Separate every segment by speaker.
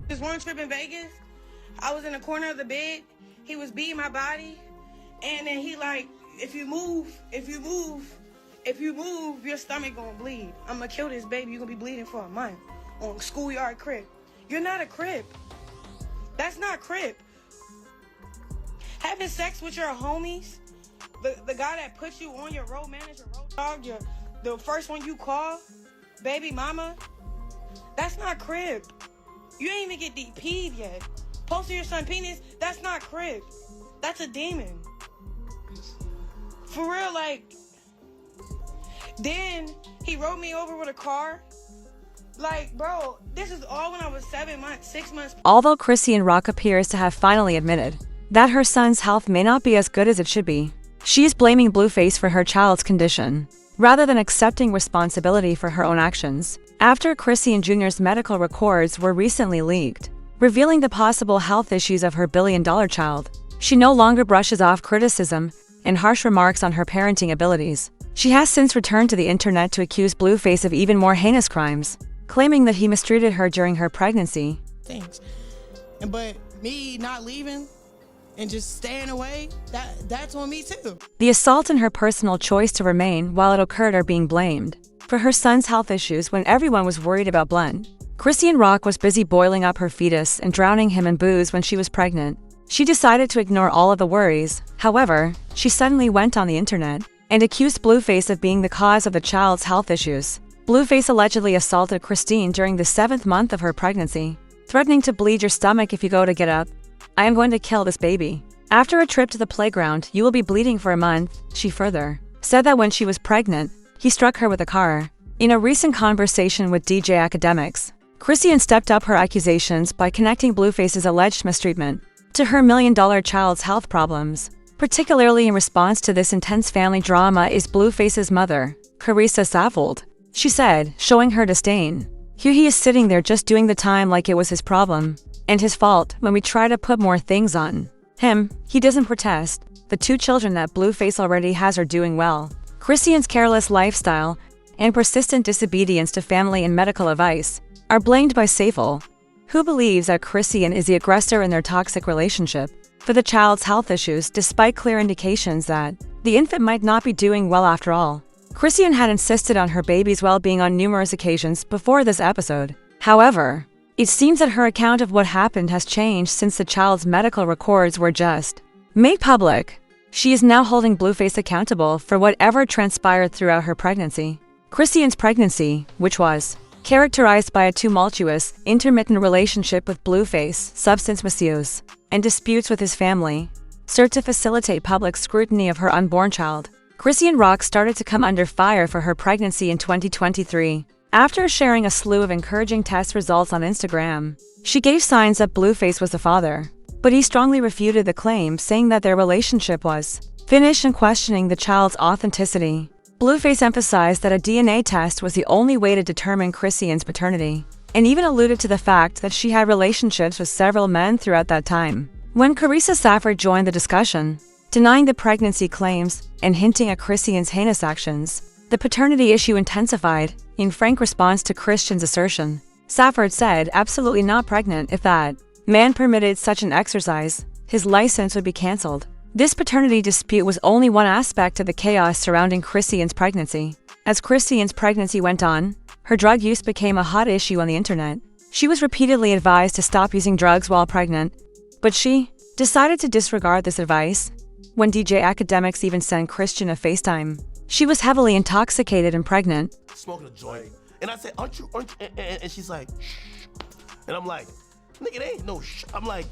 Speaker 1: This one trip in Vegas, I was in the corner of the bed. He was beating my body. And then he like, if you move, your stomach gonna bleed. I'm gonna kill this baby. You're gonna be bleeding for a month on schoolyard crib. You're not a crib. That's not crib. Having sex with your homies, the guy that puts you on your road manager, road dog, the first one you call, baby mama, that's not crib. You ain't even get DP'd yet. Posting your son penis, that's not crib. That's a demon. For real, like, then he rode me over with a car. Like, bro, this is all when I was 6 months.
Speaker 2: Although Chrisean Rock appears to have finally admitted that her son's health may not be as good as it should be, she is blaming Blueface for her child's condition, rather than accepting responsibility for her own actions. After Chrisean Jr.'s medical records were recently leaked, revealing the possible health issues of her billion-dollar child, she no longer brushes off criticism and harsh remarks on her parenting abilities. She has since returned to the internet to accuse Blueface of even more heinous crimes, claiming that he mistreated her during her pregnancy.
Speaker 1: Things. But me not leaving and just staying away, that's on me too.
Speaker 2: The assault and her personal choice to remain while it occurred are being blamed for her son's health issues when everyone was worried about Blunt. Chrisean Rock was busy boiling up her fetus and drowning him in booze when she was pregnant. She decided to ignore all of the worries. However, she suddenly went on the internet and accused Blueface of being the cause of the child's health issues. Blueface allegedly assaulted Christine during the 7th month of her pregnancy, threatening to bleed your stomach if you go to get up. I am going to kill this baby. After a trip to the playground, you will be bleeding for a month, she further said that when she was pregnant, he struck her with a car. In a recent conversation with DJ Academics, Chrisean stepped up her accusations by connecting Blueface's alleged mistreatment to her million-dollar child's health problems. Particularly in response to this intense family drama is Blueface's mother, Chrisean Rock. She said, showing her disdain, "Here he is sitting there just doing the time like it was his problem and his fault when we try to put more things on him. He doesn't protest. The 2 children that Blueface already has are doing well." Chrisean's careless lifestyle and persistent disobedience to family and medical advice are blamed by Safel, who believes that Chrisean is the aggressor in their toxic relationship, for the child's health issues despite clear indications that the infant might not be doing well after all. Chrisean had insisted on her baby's well-being on numerous occasions before this episode. However, it seems that her account of what happened has changed since the child's medical records were just made public. She is now holding Blueface accountable for whatever transpired throughout her pregnancy. Chrisean's pregnancy, which was characterized by a tumultuous, intermittent relationship with Blueface, substance misuse, and disputes with his family, served to facilitate public scrutiny of her unborn child. Chrisean Rock started to come under fire for her pregnancy in 2023. After sharing a slew of encouraging test results on Instagram, she gave signs that Blueface was the father, but he strongly refuted the claim, saying that their relationship was finished and questioning the child's authenticity. Blueface emphasized that a DNA test was the only way to determine Chrisean's paternity, and even alluded to the fact that she had relationships with several men throughout that time. When Chrisean Rock joined the discussion, denying the pregnancy claims and hinting at Chrisean's heinous actions, the paternity issue intensified. In frank response to Christian's assertion, Safford said, "Absolutely not pregnant. If that man permitted such an exercise, his license would be cancelled." This paternity dispute was only one aspect of the chaos surrounding Chrisean's pregnancy. As Chrisean's pregnancy went on, her drug use became a hot issue on the internet. She was repeatedly advised to stop using drugs while pregnant, but she decided to disregard this advice. When DJ Academics even sent Christian a FaceTime, she was heavily intoxicated and pregnant.
Speaker 3: Smoking a joint. And I said, aren't you? And she's like, shh. And I'm like, nigga, it ain't no shh. I'm like,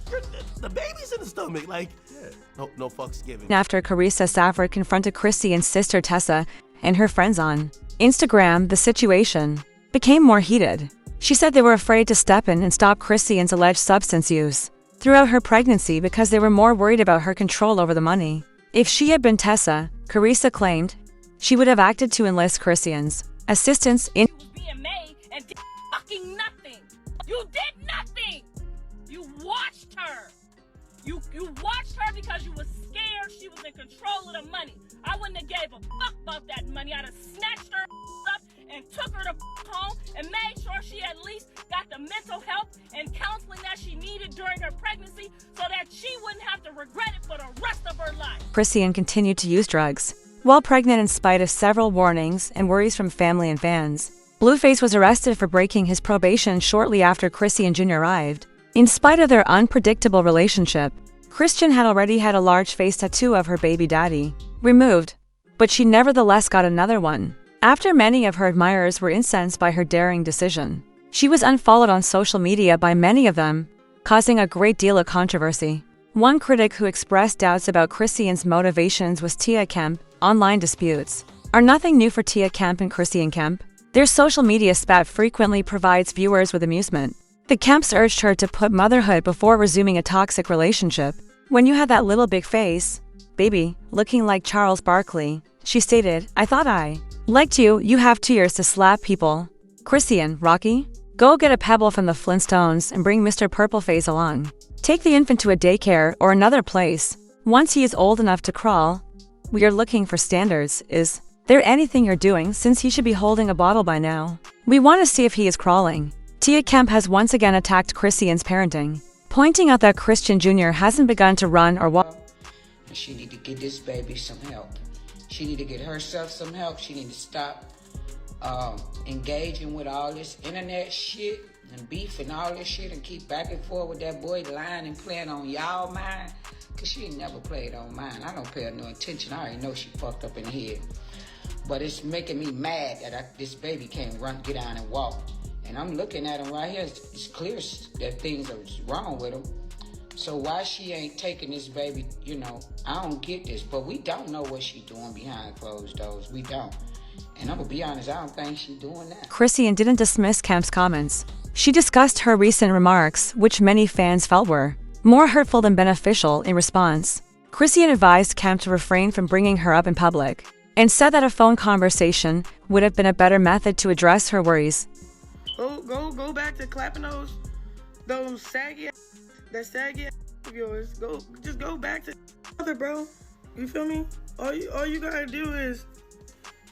Speaker 3: the baby's in the stomach. Like, yeah. No fucks given.
Speaker 2: After Chrisean Rock confronted Chrisean's sister Tessa and her friends on Instagram, the situation became more heated. She said they were afraid to step in and stop Chrisean's alleged substance use throughout her pregnancy because they were more worried about her control over the money. If she had been Tessa, Chrisean claimed, she would have acted to enlist Chrisean's assistance in
Speaker 4: being made and did fucking nothing. You did nothing. You watched her. You watched her because you were scared she was in control of the money. I wouldn't have gave a fuck about that money. I'd have snatched her up and took her to home and made sure she at least got the mental help and counseling that she needed during her pregnancy so that she wouldn't have to regret it for the rest of her life.
Speaker 2: Chrisean continued to use drugs. While pregnant in spite of several warnings and worries from family and fans, Blueface was arrested for breaking his probation shortly after Chrisean Jr. arrived. In spite of their unpredictable relationship, Chrisean had already had a large face tattoo of her baby daddy removed, but she nevertheless got another one. After many of her admirers were incensed by her daring decision, she was unfollowed on social media by many of them, causing a great deal of controversy. One critic who expressed doubts about Chrisean's motivations was Tia Kemp. Online disputes are nothing new for Tia Kemp and Chrisean Kemp. Their social media spat frequently provides viewers with amusement. The Kemps urged her to put motherhood before resuming a toxic relationship. "When you had that little big face, baby, looking like Charles Barkley," she stated, "I thought I liked you. You have 2 years to slap people." Chrisean, Rocky, go get a pebble from the Flintstones and bring Mr. Purpleface along. Take the infant to a daycare or another place. Once he is old enough to crawl, we are looking for standards. Is there anything you're doing since he should be holding a bottle by now? We want to see if he is crawling. Tia Kemp has once again attacked Chrisean's parenting, pointing out that Chrisean Jr. hasn't begun to run or walk.
Speaker 5: She need to get this baby some help. She need to get herself some help. She need to stop engaging with all this internet shit and beef and all this shit and keep back and forth with that boy lying and playing on y'all mind. Cause she ain't never played on mine. I don't pay her no attention. I already know she fucked up in the head. But it's making me mad that this baby can't get down and walk. And I'm looking at him right here. It's clear that things are wrong with him. So why she ain't taking this baby, I don't get this. But we don't know what she doing behind closed doors. We don't. And I'm gonna be honest, I don't think she doing that.
Speaker 2: Chrisean didn't dismiss Kemp's comments. She discussed her recent remarks, which many fans felt were more hurtful than beneficial. In response, Chrisean advised Kemp to refrain from bringing her up in public, and said that a phone conversation would have been a better method to address her worries.
Speaker 1: Go back to clapping those saggy of yours. Just go back to mother, bro. You feel me? All you gotta do is,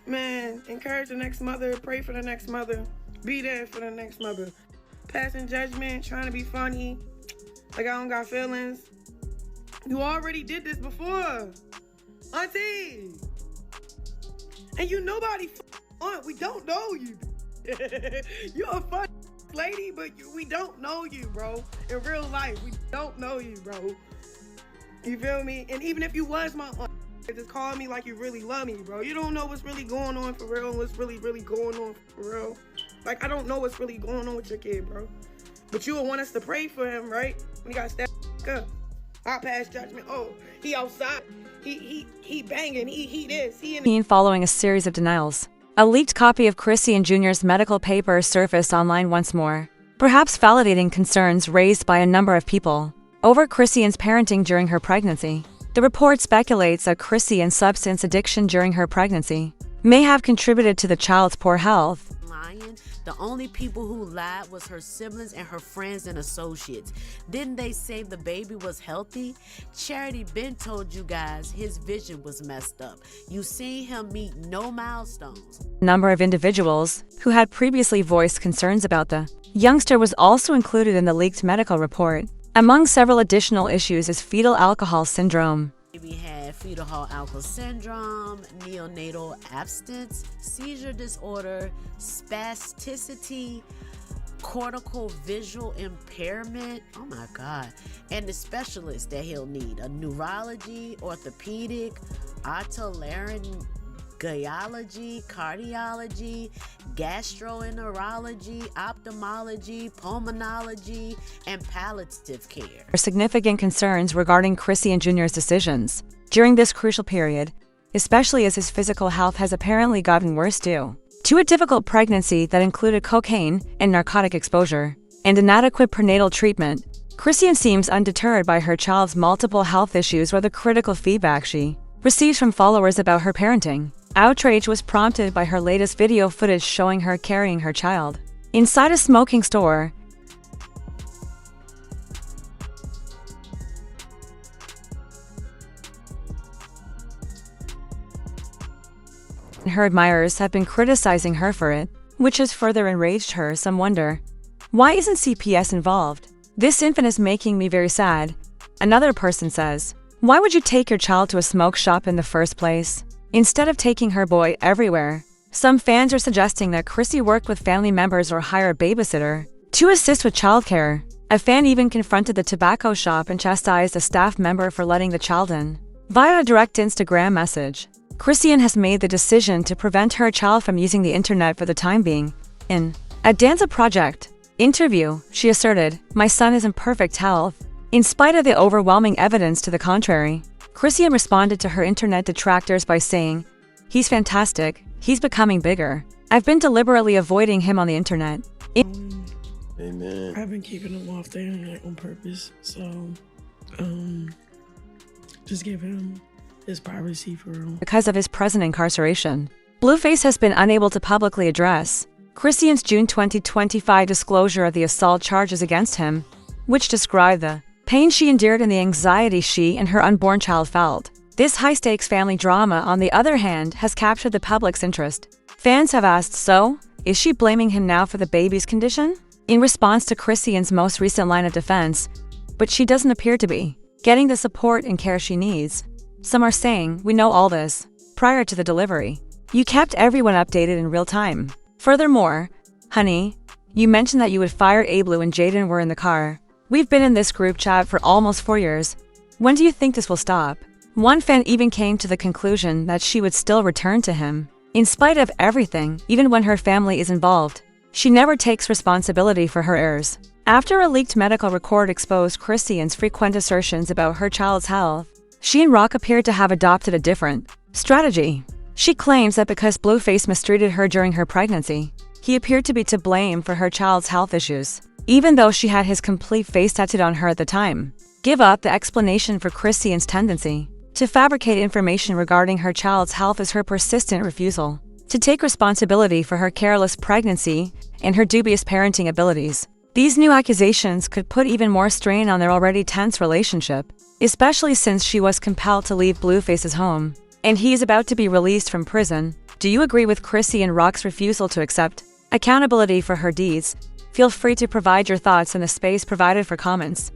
Speaker 1: man, encourage the next mother, pray for the next mother, be there for the next mother. Passing judgment, trying to be funny, like I don't got feelings. You already did this before, auntie. And you nobody we don't know you. You're a fun lady, but we don't know you, bro. In real life, we don't know you, bro. You feel me? And even if you was my aunt, just call me like you really love me, bro. You don't know what's really going on for real, what's really going on for real. Like, I don't know what's really going on with your kid, bro. But you would want us to pray for him, right? When he got stabbed up. I pass judgment. Oh, he outside. He banging. He this. He in.
Speaker 2: Following a series of denials, a leaked copy of Chrisean Jr.'s medical paper surfaced online once more, perhaps validating concerns raised by a number of people over Chrisean's parenting during her pregnancy. The report speculates that Chrisean's substance addiction during her pregnancy may have contributed to the child's poor health.
Speaker 6: The only people who lied was her siblings and her friends and associates. Didn't they say the baby was healthy? Charity Ben told you guys his vision was messed up. You seen him meet no milestones.
Speaker 2: A number of individuals who had previously voiced concerns about the youngster was also included in the leaked medical report. Among several additional issues is fetal alcohol syndrome.
Speaker 6: We had fetal alcohol syndrome, neonatal abstinence, seizure disorder, spasticity, cortical visual impairment. Oh my God. And the specialists that he'll need: a neurology, orthopedic, otolaryngology, cardiology, gastroenterology, ophthalmology, pulmonology, and palliative care.
Speaker 2: Significant concerns regarding Chrisean Jr.'s decisions during this crucial period, especially as his physical health has apparently gotten worse due to a difficult pregnancy that included cocaine and narcotic exposure and inadequate prenatal treatment. Chrisean seems undeterred by her child's multiple health issues or the critical feedback she receives from followers about her parenting. Outrage was prompted by her latest video footage showing her carrying her child inside a smoking store. Her admirers have been criticizing her for it, which has further enraged her. Some wonder, why isn't CPS involved? This infant is making me very sad. Another person says, why would you take your child to a smoke shop in the first place, instead of taking her boy everywhere? Some fans are suggesting that Chrissy worked with family members or hire a babysitter to assist with childcare. A fan even confronted the tobacco shop and chastised a staff member for letting the child in. Via a direct Instagram message, Chrisean has made the decision to prevent her child from using the internet for the time being. In a Danza Project interview, she asserted, my son is in perfect health, in spite of the overwhelming evidence to the contrary. Chrisean responded to her internet detractors by saying, he's fantastic, he's becoming bigger. I've been deliberately avoiding him on the internet.
Speaker 3: Amen.
Speaker 7: I've been keeping him off the internet on purpose, so just give him his privacy for real.
Speaker 2: Because of his present incarceration, Blueface has been unable to publicly address Chrisean's June 2025 disclosure of the assault charges against him, which described the pain she endured and the anxiety she and her unborn child felt. This high-stakes family drama, on the other hand, has captured the public's interest. Fans have asked, so, is she blaming him now for the baby's condition? In response to Chrisean's most recent line of defense, but she doesn't appear to be getting the support and care she needs. Some are saying, we know all this. Prior to the delivery, you kept everyone updated in real time. Furthermore, honey, you mentioned that you would fire Ablu and Jaden were in the car. We've been in this group chat for almost 4 years. When do you think this will stop? One fan even came to the conclusion that she would still return to him. In spite of everything, even when her family is involved, she never takes responsibility for her errors. After a leaked medical record exposed Chrisean's frequent assertions about her child's health, Chrisean Rock appeared to have adopted a different strategy. She claims that because Blueface mistreated her during her pregnancy, he appeared to be to blame for her child's health issues, even though she had his complete face tattooed on her at the time. Give up the explanation for Chrisean's tendency to fabricate information regarding her child's health is her persistent refusal to take responsibility for her careless pregnancy and her dubious parenting abilities. These new accusations could put even more strain on their already tense relationship, especially since she was compelled to leave Blueface's home, and he is about to be released from prison. Do you agree with Chrisean Rock's refusal to accept accountability for her deeds? Feel free to provide your thoughts in the space provided for comments.